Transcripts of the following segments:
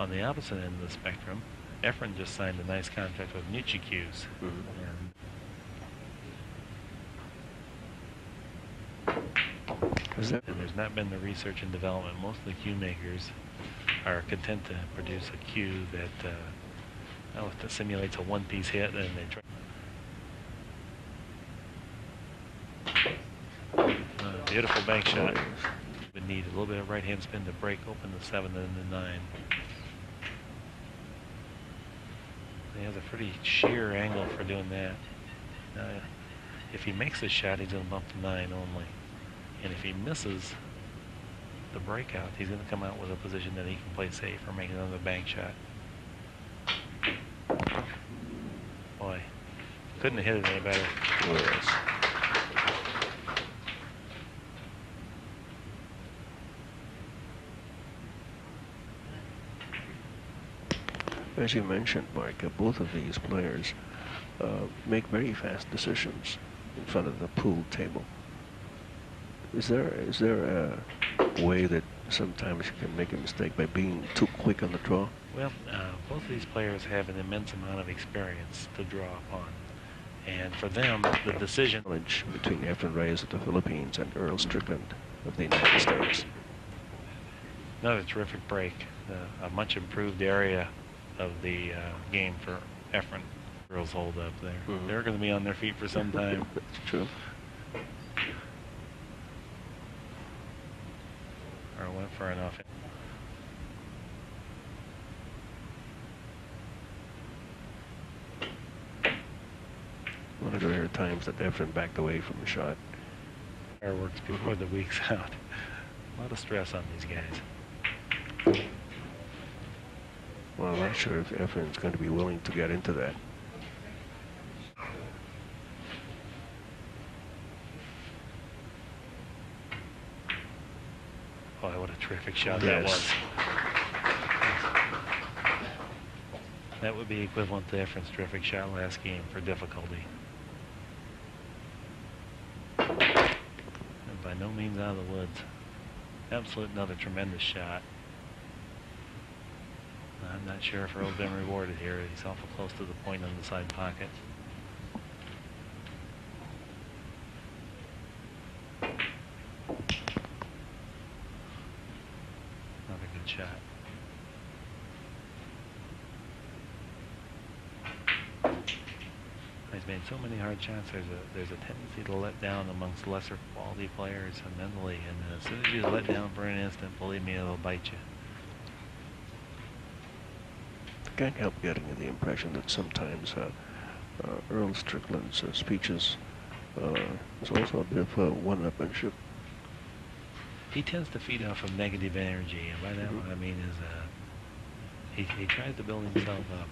On the opposite end of the spectrum, Efren just signed a nice contract with Nucci-Q's. And there's not been the research and development. Most of the cue makers are content to produce a cue that simulates a one-piece hit, and they try. Beautiful bank shot. Would need a little bit of right-hand spin to break open the 7 and the 9. He has a pretty sheer angle for doing that. If he makes the shot, he's going to bump to 9 only. And if he misses the breakout, he's going to come out with a position that he can play safe or make another bank shot. Boy, couldn't have hit it any better. Yes. As you mentioned, Mark, both of these players make very fast decisions in front of the pool table. Is there a way that sometimes you can make a mistake by being too quick on the draw? Well, both of these players have an immense amount of experience to draw upon. And for them, the decision between Efren Reyes of the Philippines and Earl Strickland of the United States. Another terrific break. A much improved area of the game for Efren. Earl's hold up there. They're going to be on their feet for some time. That's true. Earl went for enough. One of the rare times that Efren backed away from the shot. Fireworks before the week's out. A lot of stress on these guys. Well, I'm not sure if Efren's going to be willing to get into that. Boy, what a terrific shot that was. That would be equivalent to Efren's terrific shot last game for difficulty. And by no means out of the woods. Absolute another tremendous shot. I'm not sure if Earl's been rewarded here. He's awful close to the point on the side pocket. Another good shot. He's made so many hard shots. There's a tendency to let down amongst lesser quality players and mentally, and as soon as you let down for an instant, believe me, it'll bite you. I can't help getting the impression that sometimes Earl Strickland's speeches is also a bit of a one-upmanship. He tends to feed off of negative energy, and by that what I mean is he tries to build himself up.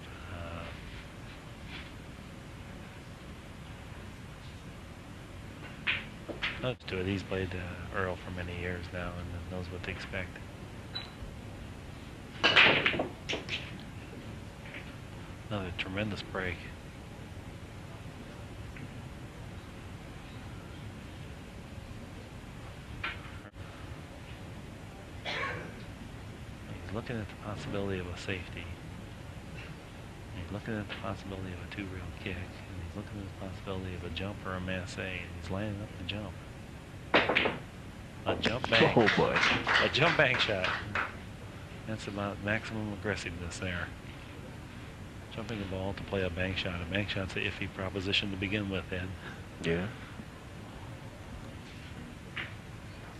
To it. He's played Earl for many years now and knows what to expect. Another tremendous break. He's looking at the possibility of a safety. He's looking at the possibility of a two-rail kick. And he's looking at the possibility of a jump or a masse. And he's lining up the jump. A jump bank. Oh boy. A jump bank shot. That's about maximum aggressiveness there. Jumping the ball to play a bank shot. A bank shot's an iffy proposition to begin with, Ed. Yeah.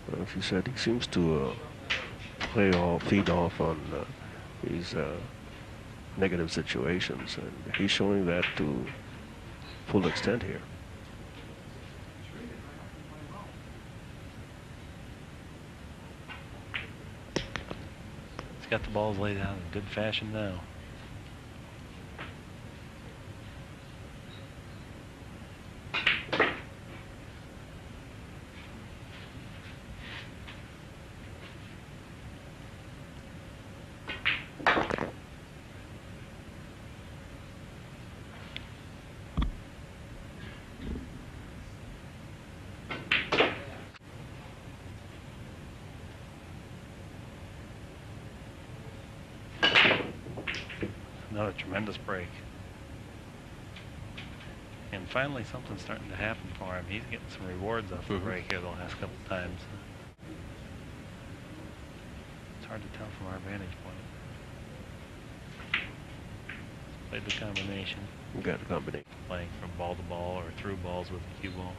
Well, as you said, he seems to feed off on these negative situations, and he's showing that to full extent here. He's got the balls laid out in good fashion now. Another tremendous break. And finally, something's starting to happen for him. He's getting some rewards off the break here the last couple of times. It's hard to tell from our vantage point. Played the combination. We got a combination. Playing from ball to ball or through balls with the cue ball.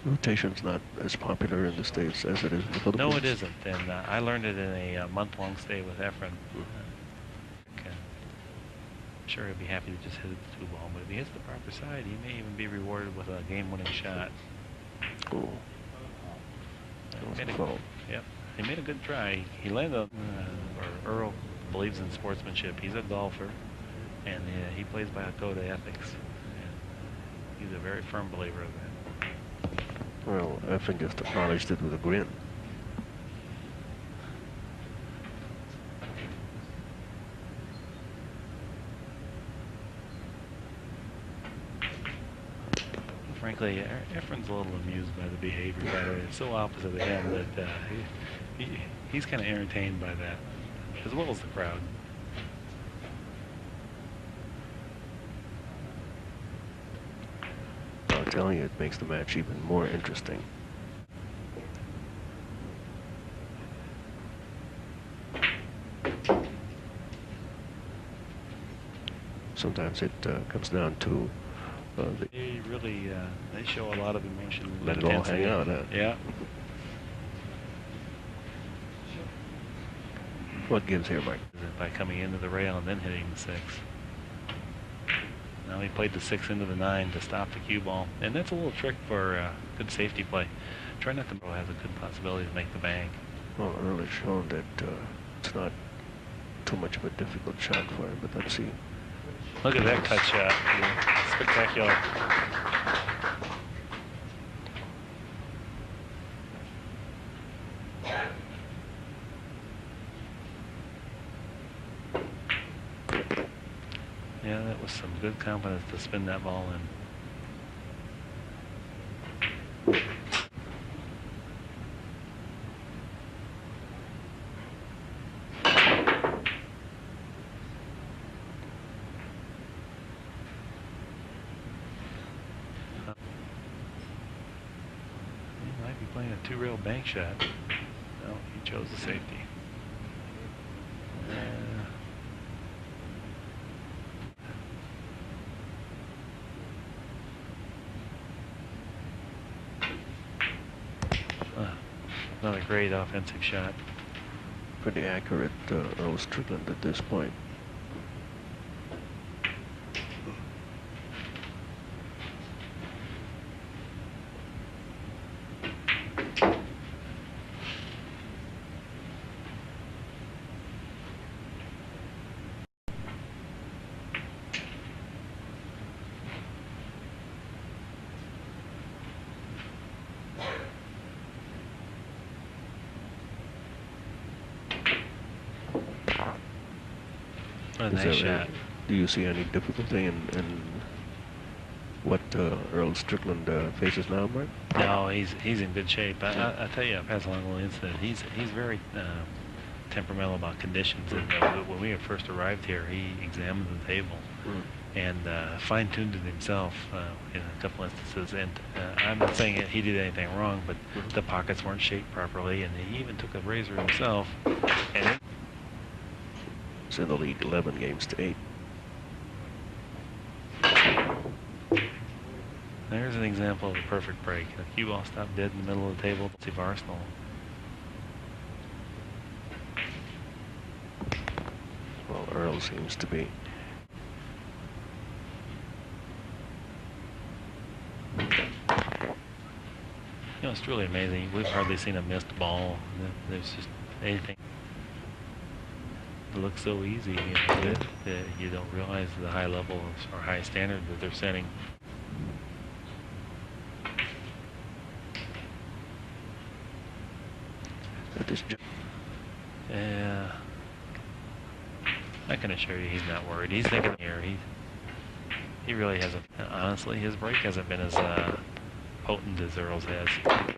Rotation's not as popular in the States as it is in the Philippines. No, it isn't. And I learned it in a month-long stay with Efren. I'm sure he'll be happy to just hit the two ball, but if he hits the proper side, he may even be rewarded with a game-winning shot. Cool. Yep. He made a good try. He landed Earl believes in sportsmanship. He's a golfer, and he plays by a code of ethics. And he's a very firm believer of that. Well, Efren just acknowledged it with a grin. Frankly, Efren's a little amused by the behavior. By the way, it's so opposite of him that he's kind of entertained by that, as well as the crowd. I'm telling you, it makes the match even more interesting. Sometimes it comes down to They really they show a lot of emotion. Let it all hang out, huh? Yeah. What gives here, Mike? By coming into the rail and then hitting the 6. Now he played the 6 into the 9 to stop the cue ball, and that's a little trick for good safety play. Try not to has a good possibility to make the bank. Well, Earl has shown that it's not too much of a difficult shot for him, but let's see. Look at that cut shot. Yeah. Spectacular. Yeah, that was some good confidence to spin that ball in. Playing a 2-rail bank shot. No, he chose the safety. Another great offensive shot. Pretty accurate, Earl Strickland at this point. Nice shot. Do you see any difficulty in what Earl Strickland faces now, Mark? No, he's in good shape. I tell you, I pass along a little incident. He's very temperamental about conditions. And when we first arrived here, he examined the table and fine-tuned it himself in a couple instances. And I'm not saying he did anything wrong, but the pockets weren't shaped properly, and he even took a razor himself. And it's in the league 11 games to 8. There's an example of a perfect break. The cue ball stopped dead in the middle of the table. Let's see if Arsenal. Well, Earl seems to be. You know, it's truly amazing. We've hardly seen a missed ball. There's just anything. It looks so easy, you know, that you don't realize the high level or high standard that they're setting. Yeah, I can assure you he's not worried. He's thinking here. He really hasn't. Honestly, his break hasn't been as potent as Earl's has.